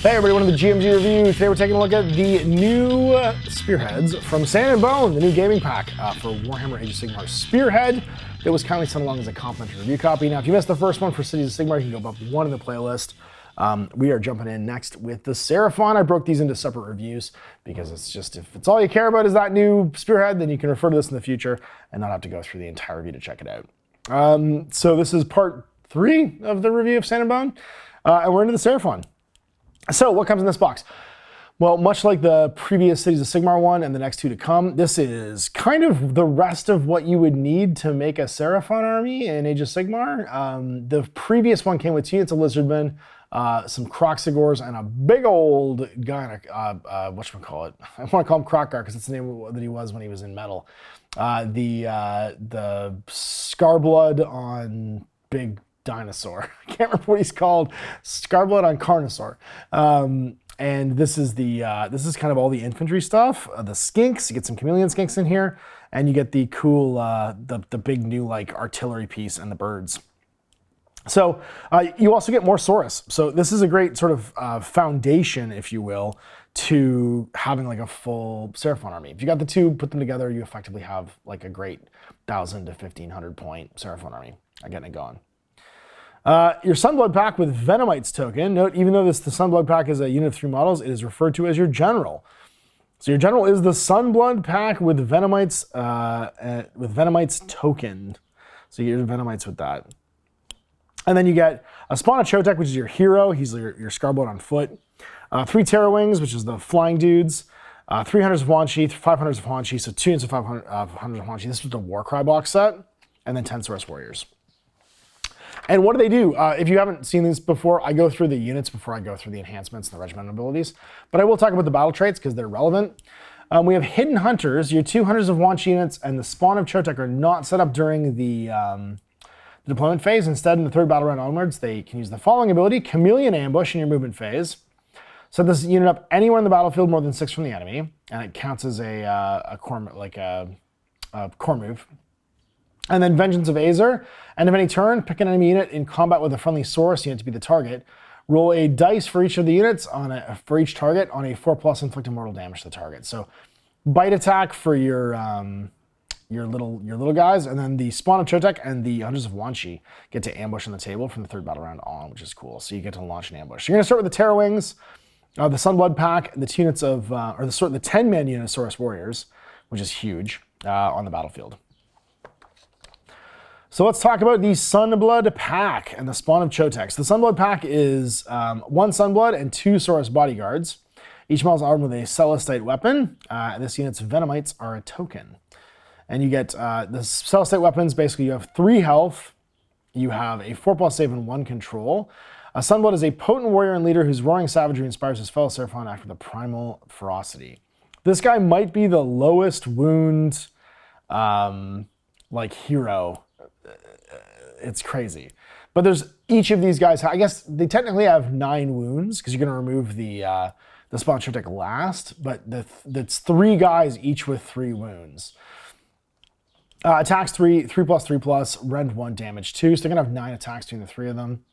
Hey everybody, one of the GMG review. Today we're taking a look at the new Spearheads from Sand and Bone, the new gaming pack for Warhammer Age of Sigmar Spearhead that was kindly sent along as a complimentary review copy. Now, if you missed the first one for Cities of Sigmar, you can go up one in the playlist. We are jumping in next with the Seraphon. I broke these into separate reviews because it's just, if it's all you care about is that new Spearhead, then you can refer to this in the future and not have to go through the entire review to check it out. So this is part 3 of the review of Sand and Bone, and we're into the Seraphon. So what comes in this box? Well, much like the previous Cities of Sigmar one and the next 2 to come, this is kind of the rest of what you would need to make a Seraphon army in Age of Sigmar. The previous one came with 2 units of Lizardmen, some Kroxigors, and a big old guy, whatchamacallit? I want to call him Krokgar because that's the name that he was when he was in metal. The Scarblood on Big Dinosaur. I can't remember what he's called. Scarblood on Carnosaur. And this is kind of all the infantry stuff. The skinks, you get some chameleon skinks in here, and you get the cool, the big new like artillery piece and the birds. So you also get more Saurus. So this is a great sort of foundation, if you will, to having like a full Seraphon army. If you got the 2, put them together, you effectively have like a great 1,000 to 1,500 point Seraphon army. I'm getting it going. Your Sunblood pack with Venomites token. Note, even though the Sunblood pack is a unit of 3 models, it is referred to as your general. So your general is the Sunblood pack with Venomites token. So you get your Venomites with that. And then you get a Spawn of Chotek, which is your hero. He's your Scarblood on foot. 3 Terror Wings, which is the flying dudes. 300s of Wanshi, 500s of Hanshi, so 2 units of 500 of Hanshi. This was the Warcry box set. And then 10 Saurus Warriors. And what do they do? If you haven't seen these before, I go through the units before I go through the enhancements and the regimental abilities. But I will talk about the battle traits because they're relevant. We have Hidden Hunters. Your 200s of Wanshi units and the Spawn of Chotek are not set up during the deployment phase. Instead, in the 3rd battle round onwards, they can use the following ability: Chameleon Ambush in your movement phase. Set this unit up anywhere in the battlefield more than 6 from the enemy, and it counts as a core move. And then Vengeance of Azer. End of any turn, pick an enemy unit in combat with a friendly Saurus unit to be the target. Roll a dice for each of the units for each target on a 4+ inflict mortal damage to the target. So bite attack for your little guys, and then the Spawn of Chotek and the Hunters of Wanshi get to ambush on the table from the 3rd battle round on, which is cool. So you get to launch an ambush. You're going to start with the Terror Wings, the Sunblood pack, the 2 units of, the 10-man unit of Saurus Warriors, which is huge on the battlefield. So let's talk about the Sunblood pack and the Spawn of Chotek. So the Sunblood pack is 1 Sunblood and 2 Saurus bodyguards. Each model is armed with a Celestite weapon. This unit's Venomites are a token. And you get the Celestite weapons. Basically, you have 3 health. You have a 4+ save and 1 control. A Sunblood is a potent warrior and leader whose roaring savagery inspires his fellow Seraphon after the primal ferocity. This guy might be the lowest wound hero. It's crazy. But there's each of these guys, I guess they technically have 9 wounds because you're going to remove the Spawn Chotek last, but that's 3 guys each with 3 wounds. Attacks 3+3+, rend 1, damage 2, so they're going to have 9 attacks between the 3 of them.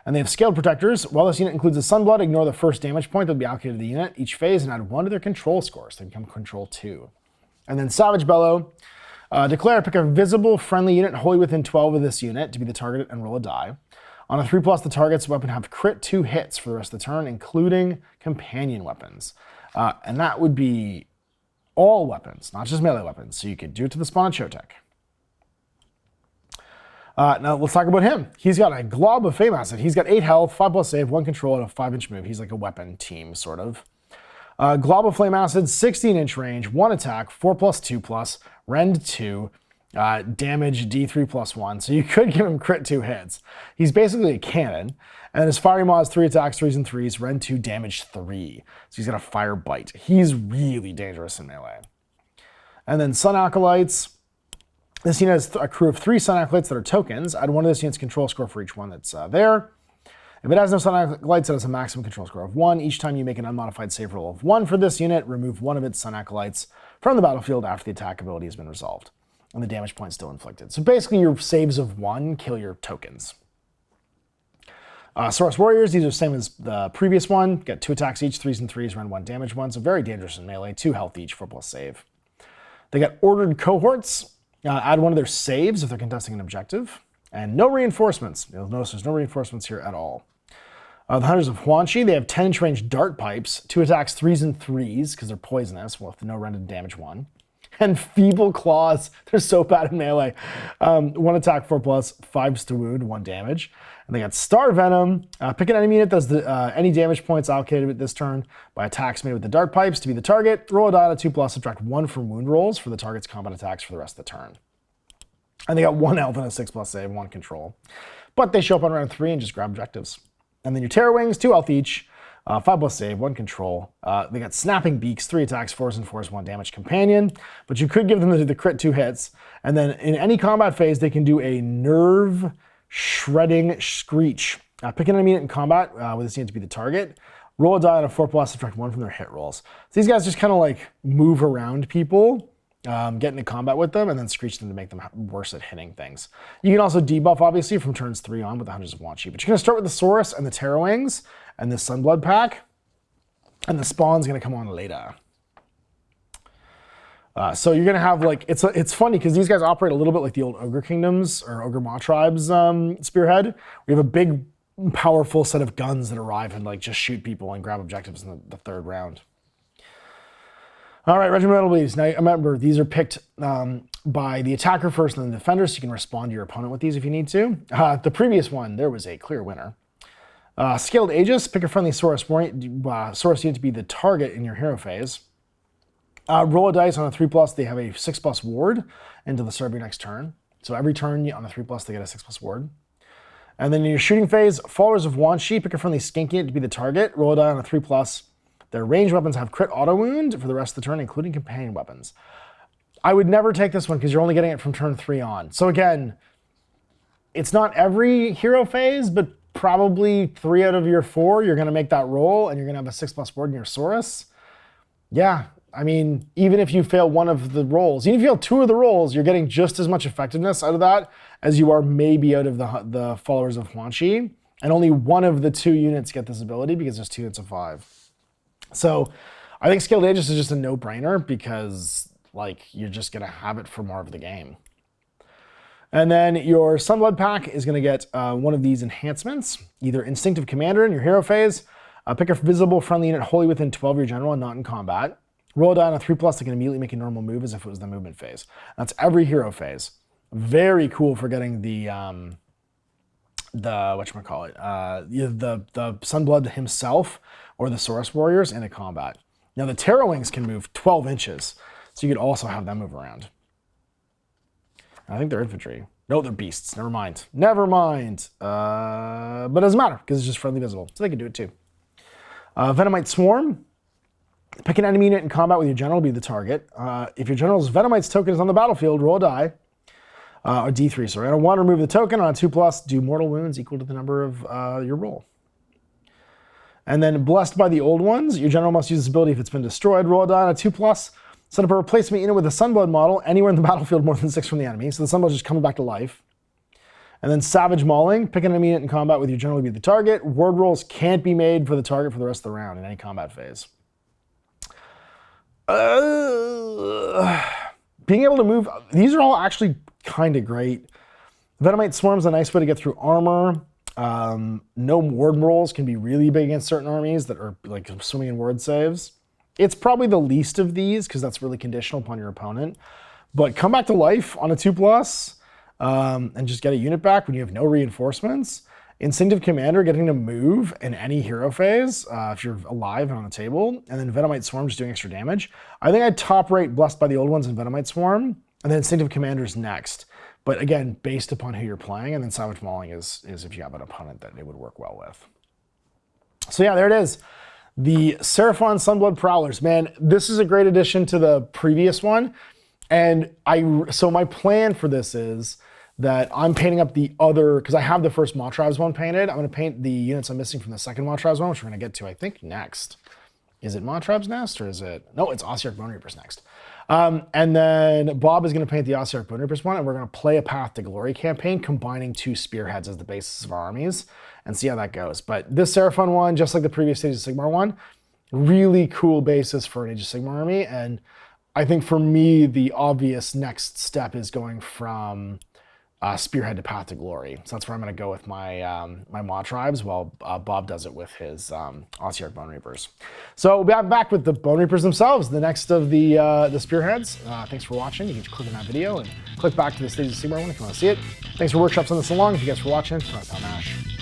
And they have Scaled Protectors. While this unit includes a Sunblood, ignore the first damage point that will be allocated to the unit each phase and add 1 to their control score, so they become control 2. And then Savage Bellow. Declare, pick a visible friendly unit wholly within 12 of this unit to be the target and roll a die. On a 3+, the target's weapon have crit 2 hits for the rest of the turn, including companion weapons. And that would be all weapons, not just melee weapons. So you could do it to the Spawn of Chotek. Now let's talk about him. He's got a Glob of Fame Acid. He's got 8 health, 5+ save, 1 control, and a 5-inch move. He's like a weapon team, sort of. Glob of Flame Acid, 16-inch range, 1 attack, 4+, 2+, rend 2, damage D3+1. So you could give him crit 2 hits. He's basically a cannon. And his Fiery Maw is 3 attacks, 3s and 3s, rend 2, damage 3. So he's got a fire bite. He's really dangerous in melee. And then Sun Acolytes. This unit has a crew of 3 Sun Acolytes that are tokens. Add 1 of this unit's control score for each one that's there. If it has no Sun Acolytes, it has a maximum control score of 1. Each time you make an unmodified save roll of 1 for this unit, remove 1 of its Sun Acolytes from the battlefield after the attack ability has been resolved. And the damage point still inflicted. So basically your saves of 1 kill your tokens. Saurus Warriors, these are the same as the previous one. Get 2 attacks each, 3s and 3s, run 1 damage one. So very dangerous in melee, 2 health each, 4+ save. They got Ordered Cohorts. Add 1 of their saves if they're contesting an objective. And no reinforcements. You'll notice there's no reinforcements here at all. The Hunters of Huanchi, they have 10-inch range dart pipes, 2 attacks, 3s and 3s, because they're poisonous, with no rendered damage 1. And Feeble Claws, they're so bad in melee. 1 attack, 4+, 5s to wound, 1 damage. And they got Star Venom. Pick an enemy unit that does any damage points allocated at this turn by attacks made with the dart pipes to be the target. Roll a die at a 2+, subtract 1 from wound rolls for the target's combat attacks for the rest of the turn. And they got 1 health and a 6+ save, 1 control. But they show up on round 3 and just grab objectives. And then your Terror Wings, 2 health each, 5+ save, 1 control. They got Snapping Beaks, 3 attacks, 4s and 4s, 1 damage companion. But you could give them the crit 2 hits. And then in any combat phase, they can do a Nerve Shredding Screech. Pick an enemy in combat with this unit to be the target. Roll a die on a 4+, subtract 1 from their hit rolls. So these guys just kind of like move around people, get into combat with them, and then screech them to make them worse at hitting things. You can also debuff, obviously, from turns 3 on with the Hunters of Huanchi. But you're going to start with the Saurus and the Terror Wings and the Sunblood pack, and the Spawn's going to come on later. So you're going to have, like, it's funny because these guys operate a little bit like the old Ogre Kingdoms or Ogre Maw Tribes Spearhead. We have a big, powerful set of guns that arrive and, like, just shoot people and grab objectives in the 3rd round. All right, Regimental Bleeds. Now, remember, these are picked by the attacker first and then the defender, so you can respond to your opponent with these if you need to. The previous one, there was a clear winner. Scaled Aegis, pick a friendly Saurus unit to be the target in your hero phase. Roll a dice on a 3+, they have a 6+ ward until the start of your next turn. So every turn on a 3+, they get a 6+ ward. And then in your shooting phase, Followers of Huanchi, pick a friendly skink unit to be the target. Roll a die on a 3+. Their ranged weapons have crit auto wound for the rest of the turn, including companion weapons. I would never take this one because you're only getting it from turn 3 on. So again, it's not every hero phase, but probably 3 out of your 4, you're going to make that roll and you're going to have a 6+ ward in your Saurus. Yeah, I mean, even if you fail 1 of the rolls, even if you fail 2 of the rolls, you're getting just as much effectiveness out of that as you are maybe out of the Followers of Huanchi. And only 1 of the 2 units get this ability because there's 2 units of 5. So I think Scaled Aegis is just a no-brainer because, like, you're just going to have it for more of the game. And then your Sunblood pack is going to get 1 of these enhancements, either Instinctive Commander in your hero phase, pick a visible friendly unit wholly within 12 of your general and not in combat. Roll a die on a 3+, they can immediately make a normal move as if it was the movement phase. That's every hero phase. Very cool for getting the whatchamacallit, the Sunblood himself or the Saurus Warriors into combat. Now the Terror Wings can move 12 inches, so you could also have them move around. I think they're infantry. No, they're beasts. Never mind. Never mind. But it doesn't matter because it's just friendly visible, so they can do it too. Venomite Swarm. Pick an enemy unit in combat with your general, be the target. If your general's Venomite's token is on the battlefield, roll a die. Or D3, sorry. On a 1, remove the token. On a 2+, do mortal wounds equal to the number of your roll. And then Blessed by the Old Ones. Your general must use this ability if it's been destroyed. Roll a die on a 2+. Set up a replacement unit with a Sunblood model anywhere in the battlefield more than 6 from the enemy. So the Sunblood is just coming back to life. And then Savage Mauling. Pick an enemy unit in combat with your general to be the target. Ward rolls can't be made for the target for the rest of the round in any combat phase. Being able to move, these are all actually kind of great. Venomite Swarm's a nice way to get through armor. No ward rolls can be really big against certain armies that are like swimming in ward saves. It's probably the least of these because that's really conditional upon your opponent. But come back to life on a 2+, and just get a unit back when you have no reinforcements. Instinctive Commander, getting to move in any hero phase if you're alive and on the table. And then Venomite Swarm just doing extra damage. I think I'd top rate Blessed by the Old Ones and Venomite Swarm. And then Instinctive Commander's next. But again, based upon who you're playing. And then Savage Mauling is if you have an opponent that it would work well with. So yeah, there it is. The Seraphon Sunblood Prowlers. Man, this is a great addition to the previous one. And so my plan for this is that I'm painting up the other, because I have the first Maw Tribes one painted. I'm going to paint the units I'm missing from the second Maw Tribes one, which we're going to get to, I think, next. Is it Maw Tribes next, or is it? No, it's Ossiarch Bone Reapers next. And then Bob is going to paint the Ossiarch Bone Reapers one, and we're going to play a Path to Glory campaign, combining 2 Spearheads as the basis of our armies, and see how that goes. But this Seraphon one, just like the previous Age of Sigmar one, really cool basis for an Age of Sigmar army, and I think for me, the obvious next step is going from Spearhead to Path to Glory. So that's where I'm going to go with my my Maw tribes, while Bob does it with his Ossiarch Bone Reapers. So we'll be back with the Bone Reapers themselves, the next of the Spearheads. Thanks for watching. You can click on that video and click back to the Age of Sigmar one if you want to see it. Thanks for workshops on this along. If you guys for watching, I'm Mash.